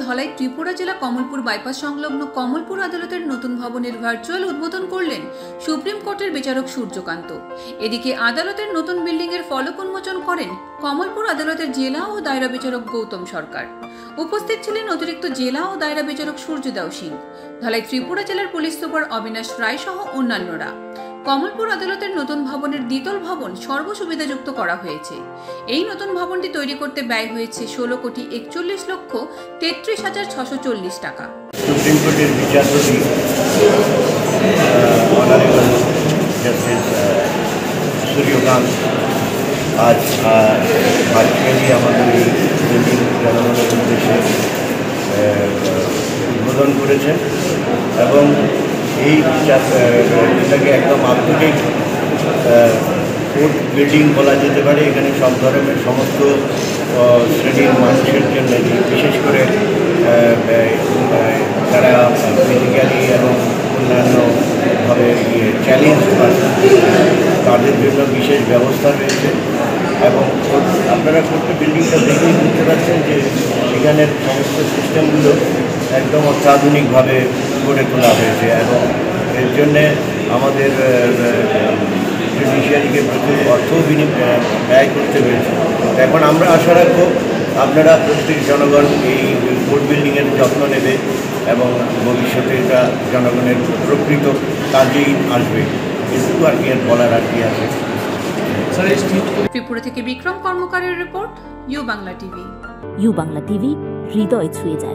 ধলাই ত্রিপুরা জেলা কমলপুর বাইপাস সংলগ্ন কমলপুর আদালতের নতুন ভবনের ভার্চুয়াল উদ্বোধন করলেন সুপ্রিম কোর্টের বিচারক সূর্যকান্ত। এদিকে আদালতের নতুন বিল্ডিং এর ফলক উন্মোচন করেন কমলপুর আদালতের জেলা ও দায়রা বিচারক গৌতম সরকার। উপস্থিত ছিলেন অতিরিক্ত জেলা ও দায়রা বিচারক সূর্যদেও সিং, ধলাই ত্রিপুরা জেলার পুলিশ সুপার অবিনাশ রায় সহ অন্যান্যরা। কমলপুর আদালতের নতুন ভবনের দ্বিতল ভবন সর্বসুবিধাযুক্ত করা হয়েছে। এই নতুন ভবনটি তৈরি করতে ব্যয় হয়েছে 16,41,33,640 টাকা। সুপ্রিম কোর্টের বিচারপতি অনারেবল জাস্টিস সূর্যকান্ত আজ ভার্চুয়ালি আমাদের এই বিল্ডিং জনগণের উদ্দেশ্যে উদ্বোধন করেছেন এবং এই এটাকে একদম আধুনিক কোর্ট বিল্ডিং বলা যেতে পারে। এখানে সব ধরনের সমস্ত শ্রেণীর মানুষের জন্য, বিশেষ করে যারা ফিজিক্যালি এবং অন্যান্যভাবে চ্যালেঞ্জ তাদের জন্য বিশেষ ব্যবস্থা রয়েছে। এবং আপনারা কোর্ট বিল্ডিংটা দেখেই বুঝতে পারছেন যে এখানের সমস্ত সিস্টেমগুলো একদম অত্যাধুনিকভাবে গড়ে তোলা হয়েছে এবং এর জন্যে আমাদের জুডিশিয়ারিকে প্রচুর অর্থ ব্যয় করতে হয়েছে। এখন আমরা আশা রাখবো আপনারা প্রত্যেক জনগণ এই কোর্ট বিল্ডিংয়ের যত্ন নেবে এবং ভবিষ্যতে এটা জনগণের প্রকৃত কাজেই আসবে। এটুকু আর কি বলার আর কি আছে। ত্রিপুরা থেকে বিক্রম কর্মকারের report, U Bangla TV. U Bangla TV হৃদয় ছুঁয়ে যায়।